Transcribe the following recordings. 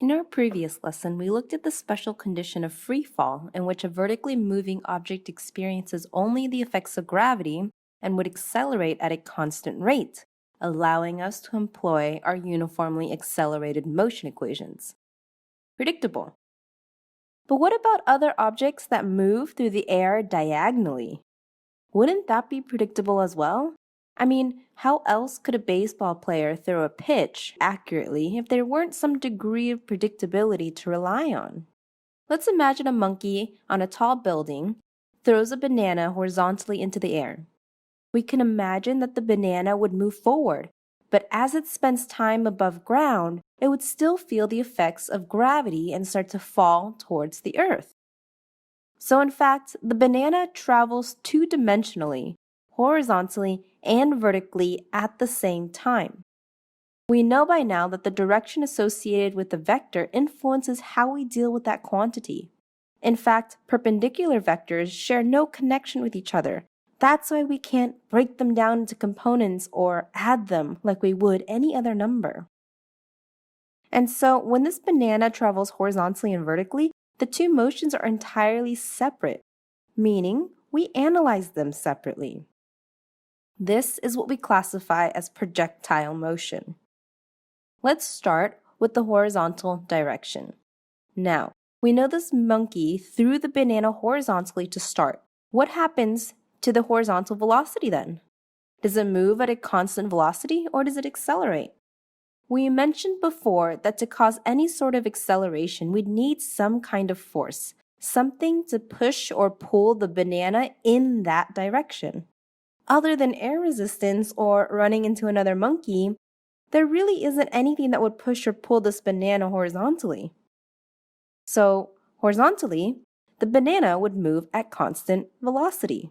In our previous lesson, we looked at the special condition of free fall, in which a vertically moving object experiences only the effects of gravity and would accelerate at a constant rate, allowing us to employ our uniformly accelerated motion equations. Predictable. But what about other objects that move through the air diagonally? Wouldn't that be predictable as well? I mean, how else could a baseball player throw a pitch accurately if there weren't some degree of predictability to rely on? Let's imagine a monkey on a tall building throws a banana horizontally into the air. We can imagine that the banana would move forward, but as it spends time above ground, it would still feel the effects of gravity and start to fall towards the earth. So in fact, the banana travels two-dimensionally, horizontally and vertically at the same time. We know by now that the direction associated with the vector influences how we deal with that quantity. In fact, perpendicular vectors share no connection with each other. That's why we can't break them down into components or add them like we would any other number. And so when this banana travels horizontally and vertically, the two motions are entirely separate, meaning we analyze them separately. This is what we classify as projectile motion. Let's start with the horizontal direction. Now, we know this monkey threw the banana horizontally to start. What happens to the horizontal velocity then? Does it move at a constant velocity or does it accelerate? We mentioned before that to cause any sort of acceleration, we'd need some kind of force, something to push or pull the banana in that direction. Other than air resistance or running into another monkey, there really isn't anything that would push or pull this banana horizontally. So, horizontally, the banana would move at constant velocity.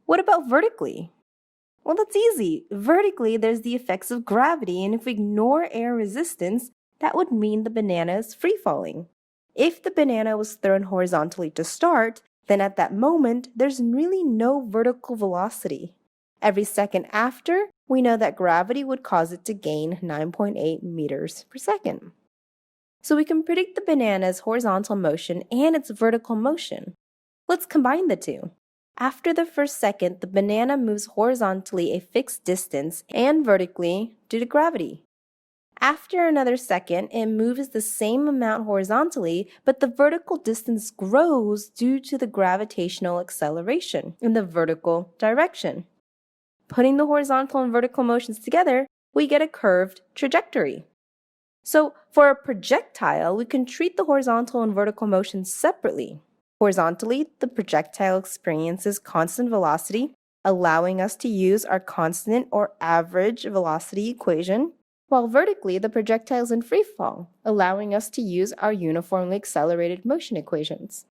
What about vertically? Well, that's easy. Vertically, there's the effects of gravity, and if we ignore air resistance, that would mean the banana is free-falling. If the banana was thrown horizontally to start, then at that moment, there's really no vertical velocity. Every second after, we know that gravity would cause it to gain 9.8 meters per second. So we can predict the banana's horizontal motion and its vertical motion. Let's combine the two. After the first second, the banana moves horizontally a fixed distance and vertically due to gravity. After another second, it moves the same amount horizontally, but the vertical distance grows due to the gravitational acceleration in the vertical direction. Putting the horizontal and vertical motions together, we get a curved trajectory. So for a projectile, we can treat the horizontal and vertical motions separately. Horizontally, the projectile experiences constant velocity, allowing us to use our constant or average velocity equation, while vertically, the projectile is in free fall, allowing us to use our uniformly accelerated motion equations.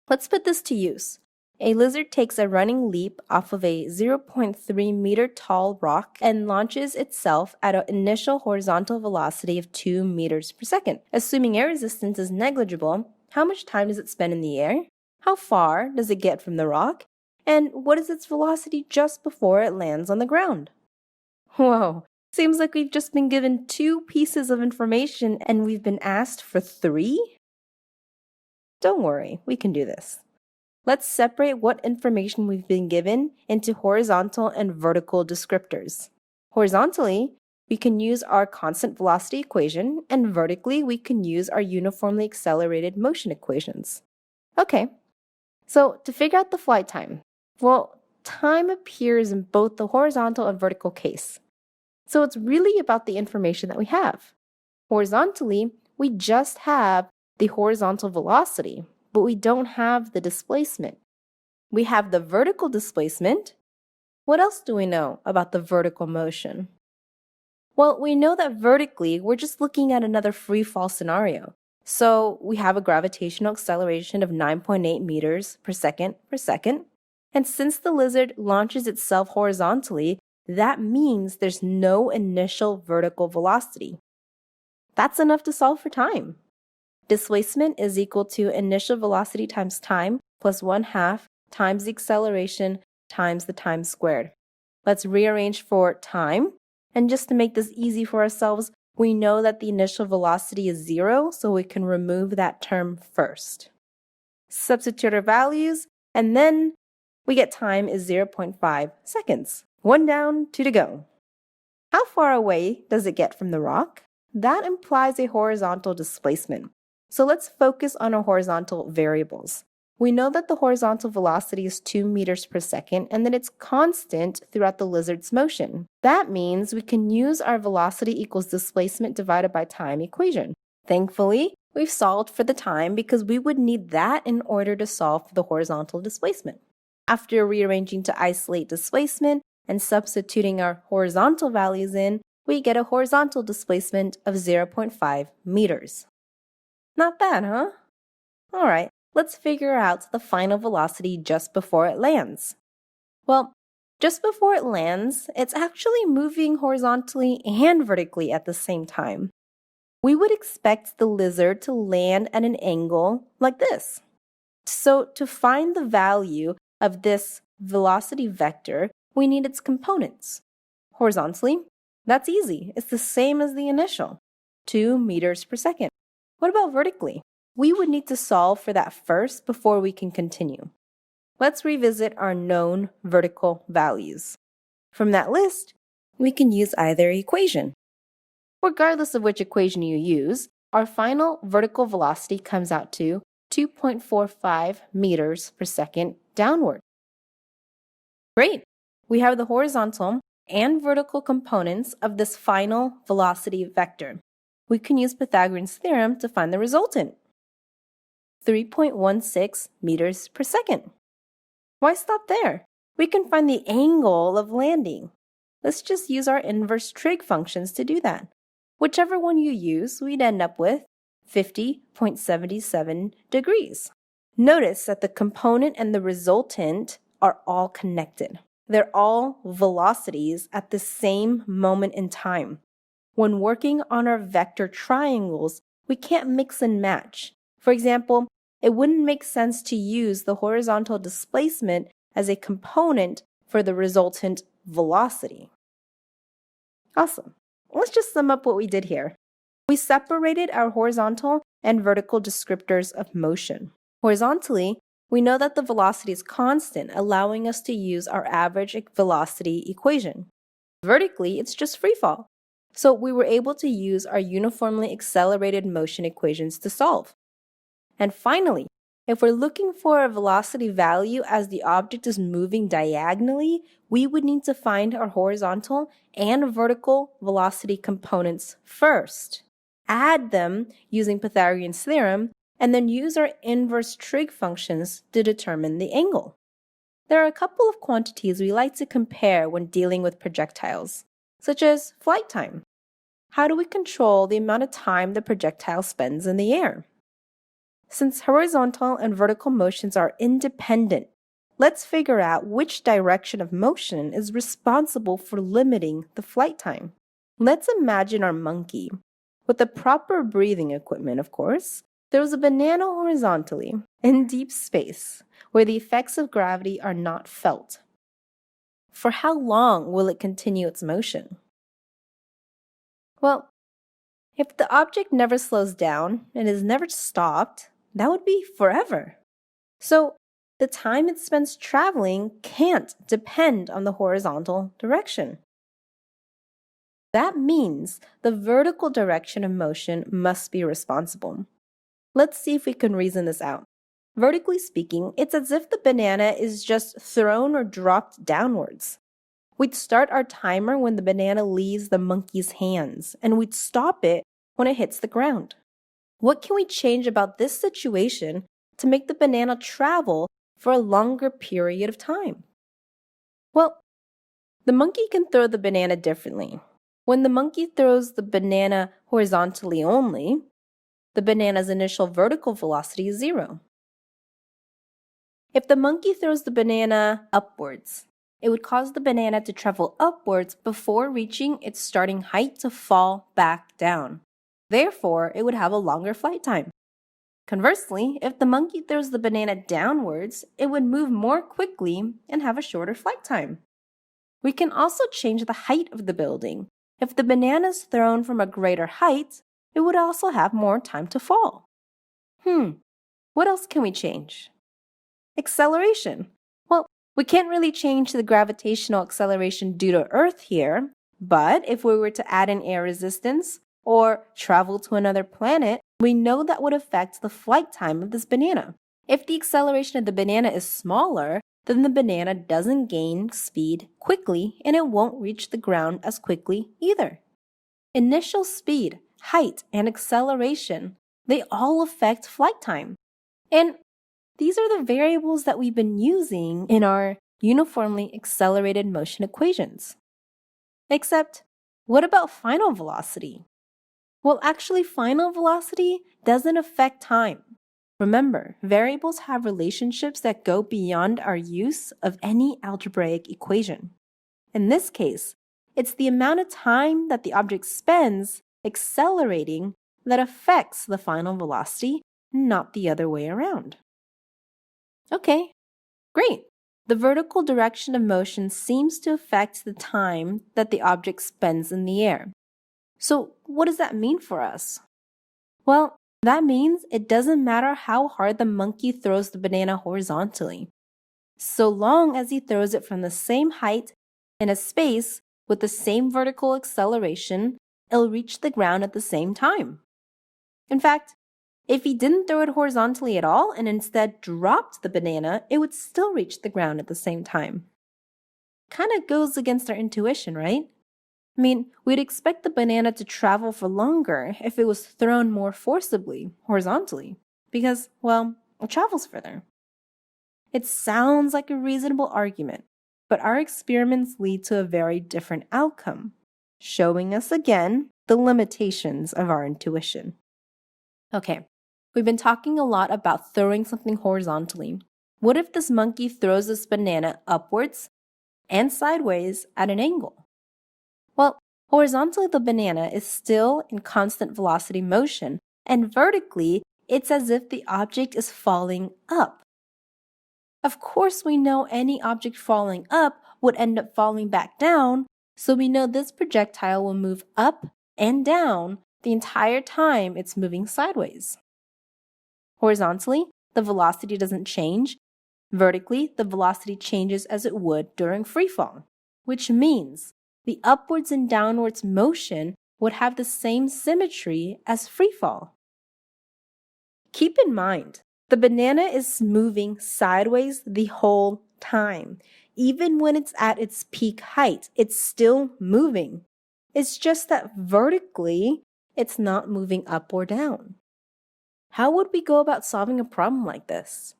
Let's put this to use. A lizard takes a running leap off of a 0.3 meter tall rock and launches itself at an initial horizontal velocity of 2 meters per second. Assuming air resistance is negligible, how much time does it spend in the air? How far does it get from the rock? And what is its velocity just before it lands on the ground? Whoa, seems like we've just been given 2 pieces of information and we've been asked for 3? Don't worry, we can do this. Let's separate what information we've been given into horizontal and vertical descriptors. Horizontally, we can use our constant velocity equation, and vertically, we can use our uniformly accelerated motion equations. Okay, so to figure out the flight time, well, time appears in both the horizontal and vertical case. So it's really about the information that we have. Horizontally, we just have the horizontal velocity, but we don't have the displacement. We have the vertical displacement. What else do we know about the vertical motion? Well, we know that vertically, we're just looking at another free fall scenario. So we have a gravitational acceleration of 9.8 meters per second. And since the lizard launches itself horizontally, that means there's no initial vertical velocity. That's enough to solve for time. Displacement is equal to initial velocity times time plus 1/2 times the acceleration times the time squared. Let's rearrange for time. And just to make this easy for ourselves, We know that the initial velocity is 0, so we can remove that term first. Substitute our values, and then we get time is 0.5 seconds. 1 down, 2 to go. How far away does it get from the rock? That implies a horizontal displacement. So let's focus on our horizontal variables. We know that the horizontal velocity is 2 meters per second and that it's constant throughout the lizard's motion. That means we can use our velocity equals displacement divided by time equation. Thankfully, we've solved for the time because we would need that in order to solve for the horizontal displacement. After rearranging to isolate displacement and substituting our horizontal values in, we get a horizontal displacement of 0.5 meters. Not bad, huh? All right, let's figure out the final velocity just before it lands. Well, just before it lands, it's actually moving horizontally and vertically at the same time. We would expect the lizard to land at an angle like this. So to find the value of this velocity vector, we need its components. Horizontally, that's easy. It's the same as the initial, 2 meters per second. What about vertically? We would need to solve for that first before we can continue. Let's revisit our known vertical values. From that list, we can use either equation. Regardless of which equation you use, our final vertical velocity comes out to 2.45 meters per second downward. Great! We have the horizontal and vertical components of this final velocity vector. We can use Pythagorean's theorem to find the resultant. 3.16 meters per second. Why stop there? We can find the angle of landing. Let's just use our inverse trig functions to do that. Whichever one you use, we'd end up with 50.77 degrees. Notice that the component and the resultant are all connected. They're all velocities at the same moment in time. When working on our vector triangles, we can't mix and match. For example, it wouldn't make sense to use the horizontal displacement as a component for the resultant velocity. Awesome. Let's just sum up what we did here. We separated our horizontal and vertical descriptors of motion. Horizontally, we know that the velocity is constant, allowing us to use our average velocity equation. Vertically, it's just free fall. So we were able to use our uniformly accelerated motion equations to solve. And finally, if we're looking for a velocity value as the object is moving diagonally, we would need to find our horizontal and vertical velocity components first, add them using Pythagorean's theorem, and then use our inverse trig functions to determine the angle. There are a couple of quantities we like to compare when dealing with projectiles, such as flight time. How do we control the amount of time the projectile spends in the air? Since horizontal and vertical motions are independent, let's figure out which direction of motion is responsible for limiting the flight time. Let's imagine our monkey. With the proper breathing equipment, of course, throws a banana horizontally in deep space where the effects of gravity are not felt. For how long will it continue its motion? Well, if the object never slows down and is never stopped, that would be forever. So the time it spends traveling can't depend on the horizontal direction. That means the vertical direction of motion must be responsible. Let's see if we can reason this out. Vertically speaking, it's as if the banana is just thrown or dropped downwards. We'd start our timer when the banana leaves the monkey's hands, and we'd stop it when it hits the ground. What can we change about this situation to make the banana travel for a longer period of time? Well, the monkey can throw the banana differently. When the monkey throws the banana horizontally only, the banana's initial vertical velocity is 0. If the monkey throws the banana upwards, it would cause the banana to travel upwards before reaching its starting height to fall back down. Therefore, it would have a longer flight time. Conversely, if the monkey throws the banana downwards, it would move more quickly and have a shorter flight time. We can also change the height of the building. If the banana is thrown from a greater height, it would also have more time to fall. What else can we change? Acceleration. Well, we can't really change the gravitational acceleration due to Earth here, but if we were to add in air resistance or travel to another planet, we know that would affect the flight time of this banana. If the acceleration of the banana is smaller, then the banana doesn't gain speed quickly and it won't reach the ground as quickly either. Initial speed, height, and acceleration, they all affect flight time. And these are the variables that we've been using in our uniformly accelerated motion equations. Except, what about final velocity? Well, actually, final velocity doesn't affect time. Remember, variables have relationships that go beyond our use of any algebraic equation. In this case, it's the amount of time that the object spends accelerating that affects the final velocity, not the other way around. Okay, great. The vertical direction of motion seems to affect the time that the object spends in the air. So what does that mean for us? Well, that means it doesn't matter how hard the monkey throws the banana horizontally. So long as he throws it from the same height in a space with the same vertical acceleration, it'll reach the ground at the same time. In fact, if he didn't throw it horizontally at all and instead dropped the banana, it would still reach the ground at the same time. Kind of goes against our intuition, right? I mean, we'd expect the banana to travel for longer if it was thrown more forcibly, horizontally, because, well, it travels further. It sounds like a reasonable argument, but our experiments lead to a very different outcome, showing us again the limitations of our intuition. Okay, we've been talking a lot about throwing something horizontally. What if this monkey throws this banana upwards and sideways at an angle? Well, horizontally the banana is still in constant velocity motion, and vertically it's as if the object is falling up. Of course, we know any object falling up would end up falling back down, so we know this projectile will move up and down the entire time it's moving sideways. Horizontally, the velocity doesn't change. Vertically, the velocity changes as it would during freefall, which means the upwards and downwards motion would have the same symmetry as freefall. Keep in mind, the banana is moving sideways the whole time. Even when it's at its peak height, it's still moving. It's just that vertically, it's not moving up or down. How would we go about solving a problem like this?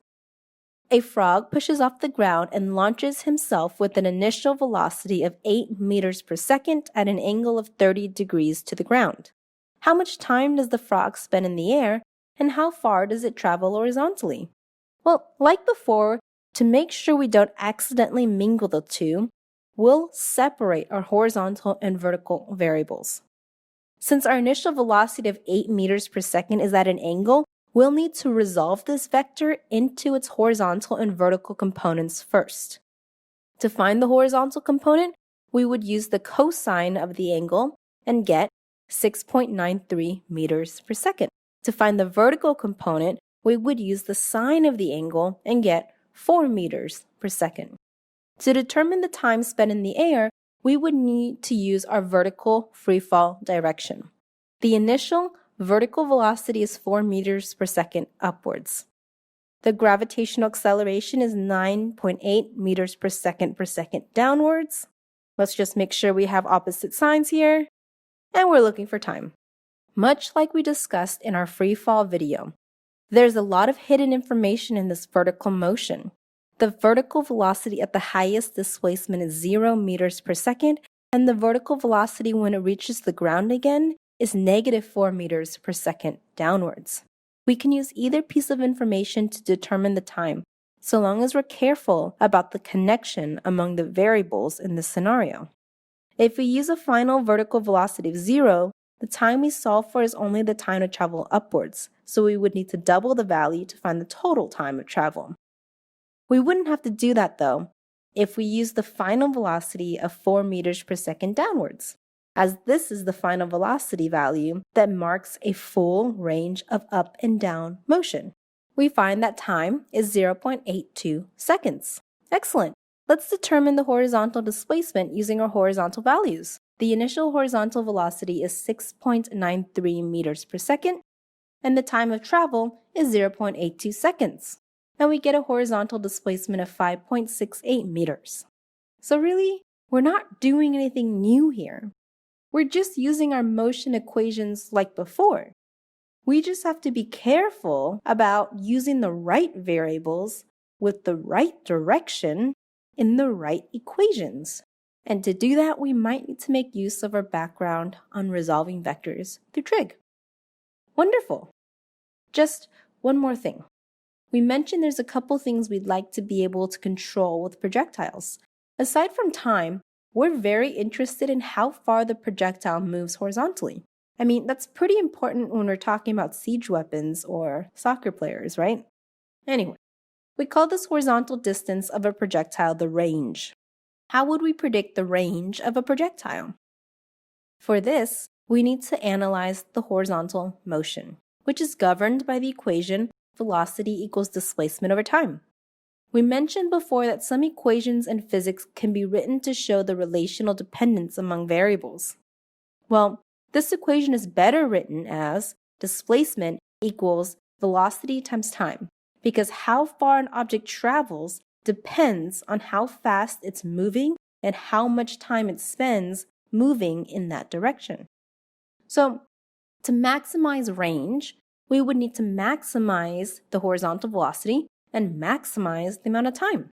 A frog pushes off the ground and launches himself with an initial velocity of 8 meters per second at an angle of 30 degrees to the ground. How much time does the frog spend in the air, and how far does it travel horizontally? Well, like before, to make sure we don't accidentally mingle the two, we'll separate our horizontal and vertical variables. Since our initial velocity of 8 meters per second is at an angle, we'll need to resolve this vector into its horizontal and vertical components first. To find the horizontal component, we would use the cosine of the angle and get 6.93 meters per second. To find the vertical component, we would use the sine of the angle and get 4 meters per second. To determine the time spent in the air, we would need to use our vertical freefall direction. The initial vertical velocity is 4 meters per second upwards. The gravitational acceleration is 9.8 meters per second downwards. Let's just make sure we have opposite signs here. And we're looking for time. Much like we discussed in our free fall video, there's a lot of hidden information in this vertical motion. The vertical velocity at the highest displacement is 0 meters per second, and the vertical velocity when it reaches the ground again is negative 4 meters per second downwards. We can use either piece of information to determine the time, so long as we're careful about the connection among the variables in this scenario. If we use a final vertical velocity of 0, the time we solve for is only the time to travel upwards, so we would need to double the value to find the total time of travel. We wouldn't have to do that, though, if we use the final velocity of 4 meters per second downwards. as this is the final velocity value that marks a full range of up and down motion. We find that time is 0.82 seconds. Excellent. Let's determine the horizontal displacement using our horizontal values. The initial horizontal velocity is 6.93 meters per second, and the time of travel is 0.82 seconds. And we get a horizontal displacement of 5.68 meters. So really, we're not doing anything new here. We're just using our motion equations like before. We just have to be careful about using the right variables with the right direction in the right equations. And to do that, we might need to make use of our background on resolving vectors through trig. Wonderful. Just one more thing. We mentioned there's a couple things we'd like to be able to control with projectiles. Aside from time, we're very interested in how far the projectile moves horizontally. I mean, that's pretty important when we're talking about siege weapons or soccer players, right? Anyway, we call this horizontal distance of a projectile the range. How would we predict the range of a projectile? For this, we need to analyze the horizontal motion, which is governed by the equation velocity equals displacement over time. We mentioned before that some equations in physics can be written to show the relational dependence among variables. Well, this equation is better written as displacement equals velocity times time, because how far an object travels depends on how fast it's moving and how much time it spends moving in that direction. So, to maximize range, we would need to maximize the horizontal velocity and maximize the amount of time.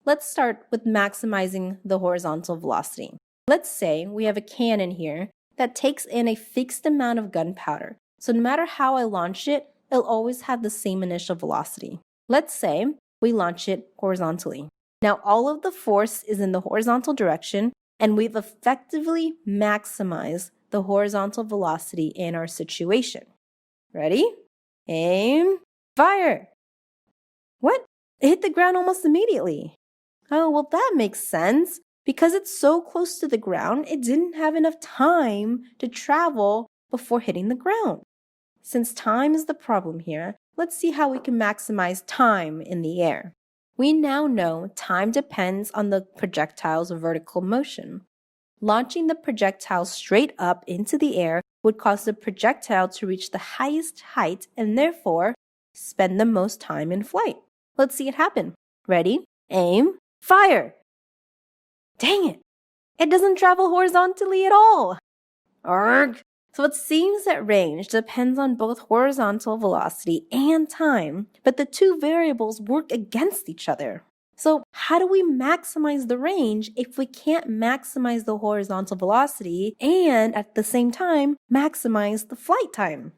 Let's start with maximizing the horizontal velocity. Let's say we have a cannon here that takes in a fixed amount of gunpowder. So no matter how I launch it, it'll always have the same initial velocity. Let's say we launch it horizontally. Now all of the force is in the horizontal direction, and we've effectively maximized the horizontal velocity in our situation. Ready? Aim, fire! What? It hit the ground almost immediately. Oh, well, that makes sense. Because it's so close to the ground, it didn't have enough time to travel before hitting the ground. Since time is the problem here, let's see how we can maximize time in the air. We now know time depends on the projectile's vertical motion. Launching the projectile straight up into the air would cause the projectile to reach the highest height and therefore spend the most time in flight. Let's see it happen. Ready? Aim, fire! Dang it! It doesn't travel horizontally at all! Arrgh! So it seems that range depends on both horizontal velocity and time, but the two variables work against each other. So how do we maximize the range if we can't maximize the horizontal velocity and at the same time maximize the flight time?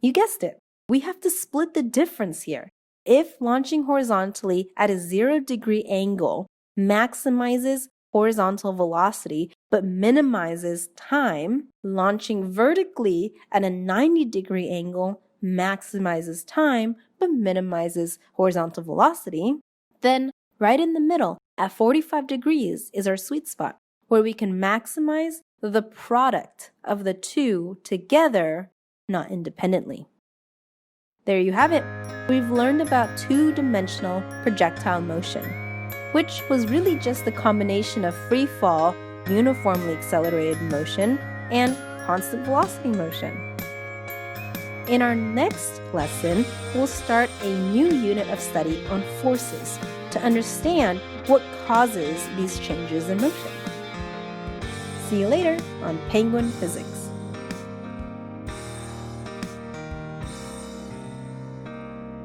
You guessed it. We have to split the difference here. If launching horizontally at a 0-degree angle maximizes horizontal velocity but minimizes time, launching vertically at a 90-degree angle maximizes time but minimizes horizontal velocity, then right in the middle at 45 degrees is our sweet spot where we can maximize the product of the two together, not independently. There you have it. We've learned about two-dimensional projectile motion, which was really just the combination of free fall, uniformly accelerated motion, and constant velocity motion. In our next lesson, we'll start a new unit of study on forces to understand what causes these changes in motion. See you later on Penguin Physics.